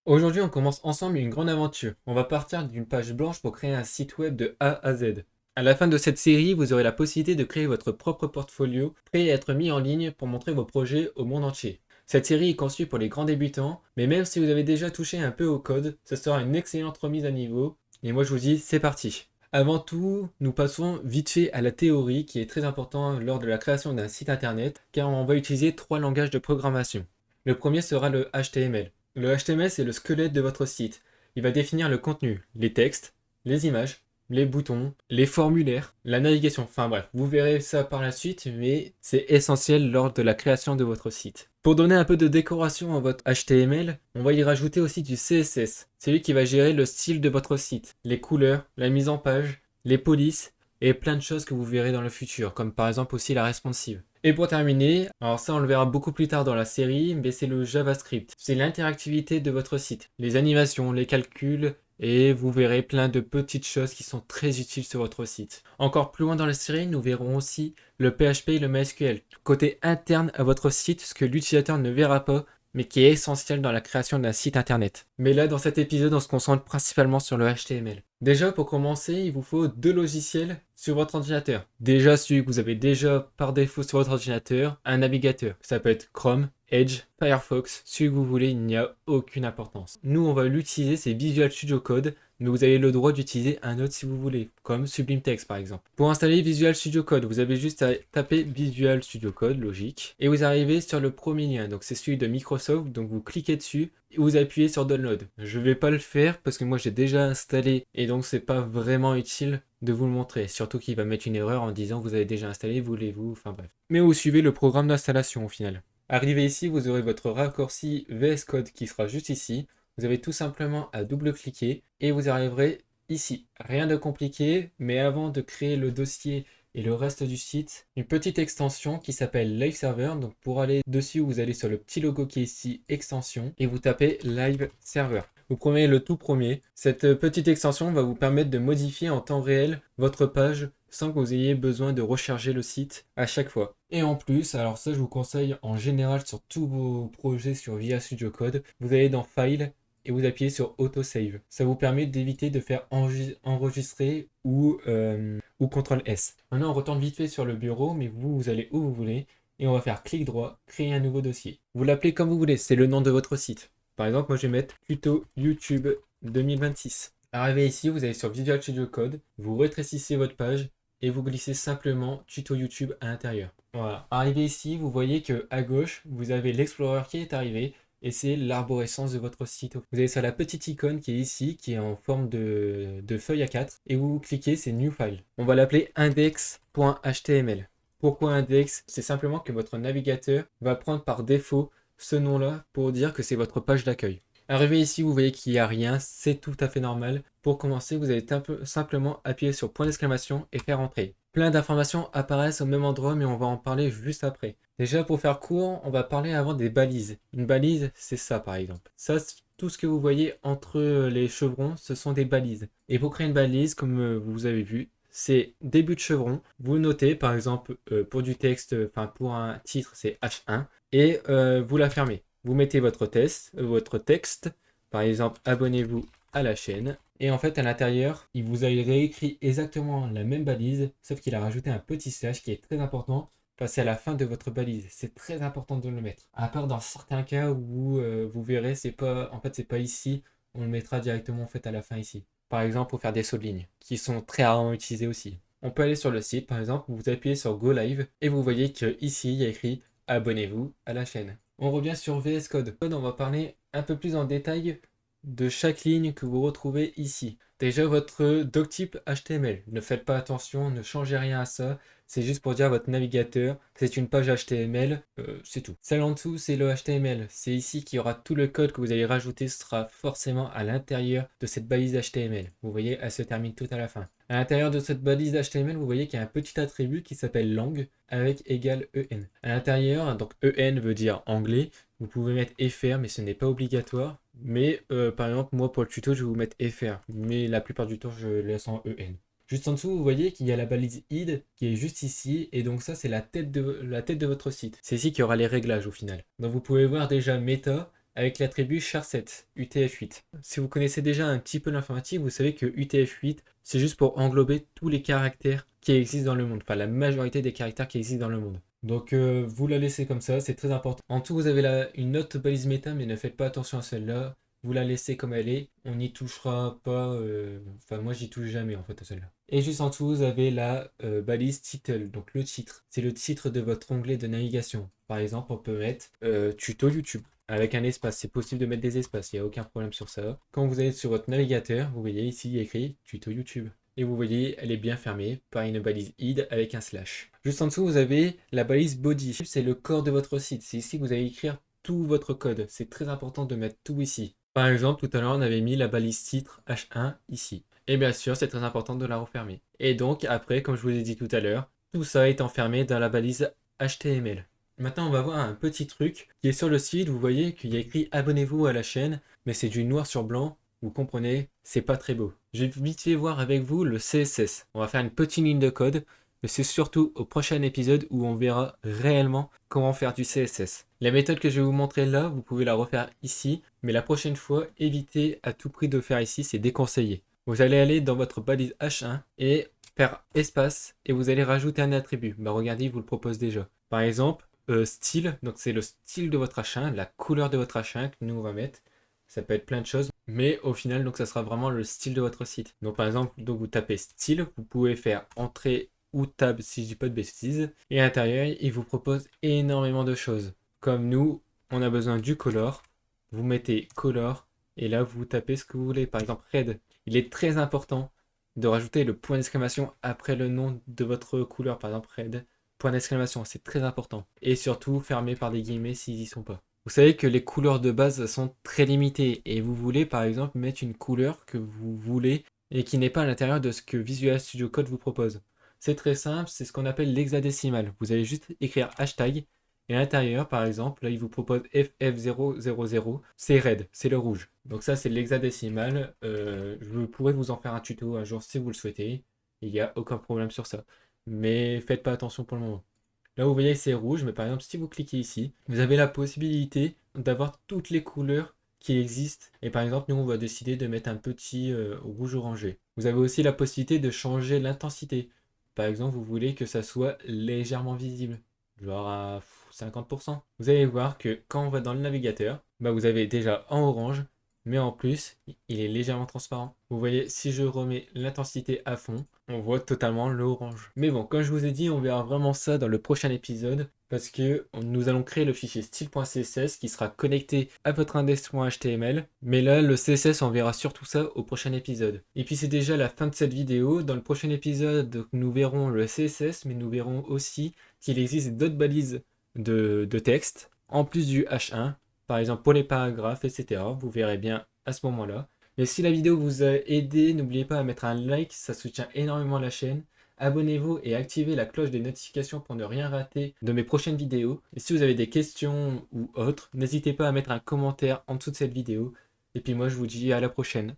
Aujourd'hui, on commence ensemble une grande aventure. On va partir d'une page blanche pour créer un site web de A à Z. À la fin de cette série, vous aurez la possibilité de créer votre propre portfolio, prêt à être mis en ligne pour montrer vos projets au monde entier. Cette série est conçue pour les grands débutants, mais même si vous avez déjà touché un peu au code, ce sera une excellente remise à niveau. Et moi je vous dis, c'est parti. Avant tout, nous passons vite fait à la théorie qui est très importante lors de la création d'un site internet, car on va utiliser trois langages de programmation. Le premier sera le HTML. Le HTML, c'est le squelette de votre site. Il va définir le contenu, les textes, les images, les boutons, les formulaires, la navigation. Enfin bref, vous verrez ça par la suite, mais c'est essentiel lors de la création de votre site. Pour donner un peu de décoration à votre HTML, on va y rajouter aussi du CSS. C'est lui qui va gérer le style de votre site, les couleurs, la mise en page, les polices et plein de choses que vous verrez dans le futur, comme par exemple aussi la responsive. Et pour terminer, alors ça on le verra beaucoup plus tard dans la série, mais c'est le JavaScript. C'est l'interactivité de votre site, les animations, les calculs, et vous verrez plein de petites choses qui sont très utiles sur votre site. Encore plus loin dans la série, nous verrons aussi le PHP et le MySQL. Côté interne à votre site, ce que l'utilisateur ne verra pas, mais qui est essentiel dans la création d'un site internet. Mais là, dans cet épisode, on se concentre principalement sur le HTML. Déjà, pour commencer, il vous faut deux logiciels sur votre ordinateur. Déjà, celui que vous avez déjà par défaut sur votre ordinateur, un navigateur. Ça peut être Chrome, Edge, Firefox, celui que vous voulez, il n'y a aucune importance. Nous, on va l'utiliser, c'est Visual Studio Code, mais vous avez le droit d'utiliser un autre si vous voulez, comme Sublime Text par exemple. Pour installer Visual Studio Code, vous avez juste à taper Visual Studio Code, logique, et vous arrivez sur le premier lien, donc c'est celui de Microsoft, donc vous cliquez dessus, et vous appuyez sur Download. Je vais pas le faire parce que moi j'ai déjà installé, et donc c'est pas vraiment utile de vous le montrer, surtout qu'il va mettre une erreur en disant vous avez déjà installé, voulez-vous, enfin bref. Mais vous suivez le programme d'installation au final. Arrivé ici, vous aurez votre raccourci VS Code qui sera juste ici. Vous avez tout simplement à double-cliquer et vous arriverez ici. Rien de compliqué, mais avant de créer le dossier et le reste du site, une petite extension qui s'appelle Live Server. Donc pour aller dessus, vous allez sur le petit logo qui est ici, extension, et vous tapez Live Server. Vous prenez le tout premier. Cette petite extension va vous permettre de modifier en temps réel votre page sans que vous ayez besoin de recharger le site à chaque fois. Et en plus, alors ça je vous conseille en général sur tous vos projets sur Visual Studio Code, vous allez dans File et vous appuyez sur Autosave. Ça vous permet d'éviter de faire enregistrer ou CTRL S. Maintenant on retourne vite fait sur le bureau, mais vous allez où vous voulez et on va faire clic droit, créer un nouveau dossier. Vous l'appelez comme vous voulez, c'est le nom de votre site. Par exemple, moi je vais mettre tuto YouTube 2026. Arrivé ici, vous allez sur Visual Studio Code, vous rétrécissez votre page et vous glissez simplement tuto YouTube à l'intérieur. Voilà. Arrivé ici, vous voyez que à gauche, vous avez l'Explorer qui est arrivé et c'est l'arborescence de votre site. Vous avez sur la petite icône qui est ici, qui est en forme de feuille A4 et vous cliquez, c'est New File. On va l'appeler index.html. Pourquoi index? C'est simplement que votre navigateur va prendre par défaut ce nom-là pour dire que c'est votre page d'accueil. Arrivé ici, vous voyez qu'il n'y a rien, c'est tout à fait normal. Pour commencer, vous allez simplement appuyer sur point d'exclamation et faire entrer. Plein d'informations apparaissent au même endroit, mais on va en parler juste après. Déjà, pour faire court, on va parler avant des balises. Une balise, c'est ça par exemple. Ça, tout ce que vous voyez entre les chevrons, ce sont des balises. Et pour créer une balise, comme vous avez vu, c'est début de chevron. Vous notez, par exemple, pour du texte, enfin pour un titre, c'est H1, et vous la fermez. Vous mettez votre texte, par exemple, abonnez-vous à la chaîne. Et en fait, à l'intérieur, il vous a réécrit exactement la même balise, sauf qu'il a rajouté un petit slash qui est très important, parce que c'est à la fin de votre balise. C'est très important de le mettre. À part dans certains cas où vous verrez, c'est pas ici, on le mettra directement en fait à la fin ici. Par exemple, pour faire des sauts de ligne, qui sont très rarement utilisés aussi. On peut aller sur le site, par exemple, vous appuyez sur Go Live, et vous voyez qu'ici, il y a écrit abonnez-vous à la chaîne. On revient sur VS Code. On va parler un peu plus en détail de chaque ligne que vous retrouvez ici. Déjà votre doctype HTML. Ne faites pas attention, ne changez rien à ça. C'est juste pour dire à votre navigateur que c'est une page HTML, c'est tout. Celle en dessous, c'est le HTML. C'est ici qu'il y aura tout le code que vous allez rajouter sera forcément à l'intérieur de cette balise HTML. Vous voyez, elle se termine tout à la fin. À l'intérieur de cette balise HTML, vous voyez qu'il y a un petit attribut qui s'appelle lang avec égal en. À l'intérieur, donc en veut dire anglais. Vous pouvez mettre fr, mais ce n'est pas obligatoire. Mais par exemple, moi pour le tuto, je vais vous mettre fr. Mais la plupart du temps, je laisse en en. Juste en dessous, vous voyez qu'il y a la balise id qui est juste ici. Et donc ça, c'est la tête de votre site. C'est ici qu'il y aura les réglages au final. Donc vous pouvez voir déjà méta. avec l'attribut char7, UTF-8. Si vous connaissez déjà un petit peu l'informatique, vous savez que UTF-8, c'est juste pour englober tous les caractères qui existent dans le monde, enfin la majorité des caractères qui existent dans le monde. Donc vous la laissez comme ça, c'est très important. En tout, vous avez là une autre balise méta, mais ne faites pas attention à celle-là. Vous la laissez comme elle est, on n'y touchera pas, enfin moi j'y touche jamais en fait à celle-là. Et juste en dessous, vous avez la balise title, donc le titre. C'est le titre de votre onglet de navigation. Par exemple, on peut mettre tuto YouTube avec un espace. C'est possible de mettre des espaces, il n'y a aucun problème sur ça. Quand vous allez sur votre navigateur, vous voyez ici il y a écrit tuto YouTube. Et vous voyez, elle est bien fermée par une balise id avec un slash. Juste en dessous, vous avez la balise body. C'est le corps de votre site. C'est ici que vous allez écrire tout votre code. C'est très important de mettre tout ici. Par exemple, tout à l'heure, on avait mis la balise titre H1 ici. Et bien sûr, c'est très important de la refermer. Et donc, après, comme je vous ai dit tout à l'heure, tout ça est enfermé dans la balise HTML. Maintenant, on va voir un petit truc qui est sur le site. Vous voyez qu'il y a écrit abonnez-vous à la chaîne, mais c'est du noir sur blanc. Vous comprenez, c'est pas très beau. Je vais vite fait voir avec vous le CSS. On va faire une petite ligne de code, mais c'est surtout au prochain épisode où on verra réellement comment faire du CSS. La méthode que je vais vous montrer là, vous pouvez la refaire ici, mais la prochaine fois, évitez à tout prix de faire ici, c'est déconseillé. Vous allez aller dans votre balise H1 et faire espace et vous allez rajouter un attribut. Bah regardez, il vous le propose déjà. Par exemple, style, donc c'est le style de votre H1, la couleur de votre H1 que nous on va mettre. Ça peut être plein de choses, mais au final, donc ça sera vraiment le style de votre site. Donc par exemple, donc vous tapez style, vous pouvez faire entrée ou tab si je dis pas de bêtises. Et à l'intérieur, il vous propose énormément de choses. Comme nous, on a besoin du color. Vous mettez color et là vous tapez ce que vous voulez. Par exemple red. Il est très important de rajouter le point d'exclamation après le nom de votre couleur. Par exemple red. Point d'exclamation, c'est très important. Et surtout fermé par des guillemets s'ils y sont pas. Vous savez que les couleurs de base sont très limitées et vous voulez par exemple mettre une couleur que vous voulez et qui n'est pas à l'intérieur de ce que Visual Studio Code vous propose. C'est très simple, c'est ce qu'on appelle l'hexadécimal. Vous allez juste écrire hashtag et à l'intérieur par exemple, là il vous propose FF000, c'est red, c'est le rouge. Donc ça c'est l'hexadécimal, je pourrais vous en faire un tuto un jour si vous le souhaitez, il n'y a aucun problème sur ça. Mais faites pas attention pour le moment. Là, vous voyez, c'est rouge, mais par exemple, si vous cliquez ici, vous avez la possibilité d'avoir toutes les couleurs qui existent. Et par exemple, nous, on va décider de mettre un petit rouge orangé. Vous avez aussi la possibilité de changer l'intensité. Par exemple, vous voulez que ça soit légèrement visible, genre à 50%. Vous allez voir que quand on va dans le navigateur, bah, vous avez déjà en orange, mais en plus, il est légèrement transparent. Vous voyez, si je remets l'intensité à fond, on voit totalement l'orange. Mais bon, comme je vous ai dit, on verra vraiment ça dans le prochain épisode, parce que nous allons créer le fichier style.css qui sera connecté à votre index.html. Mais là, le CSS, on verra surtout ça au prochain épisode. Et puis c'est déjà la fin de cette vidéo. Dans le prochain épisode, nous verrons le CSS, mais nous verrons aussi qu'il existe d'autres balises de texte, en plus du H1. Par exemple pour les paragraphes, etc. Vous verrez bien à ce moment-là. Mais si la vidéo vous a aidé, n'oubliez pas de mettre un like, ça soutient énormément la chaîne. Abonnez-vous et activez la cloche des notifications pour ne rien rater de mes prochaines vidéos. Et si vous avez des questions ou autres, n'hésitez pas à mettre un commentaire en dessous de cette vidéo. Et puis moi je vous dis à la prochaine.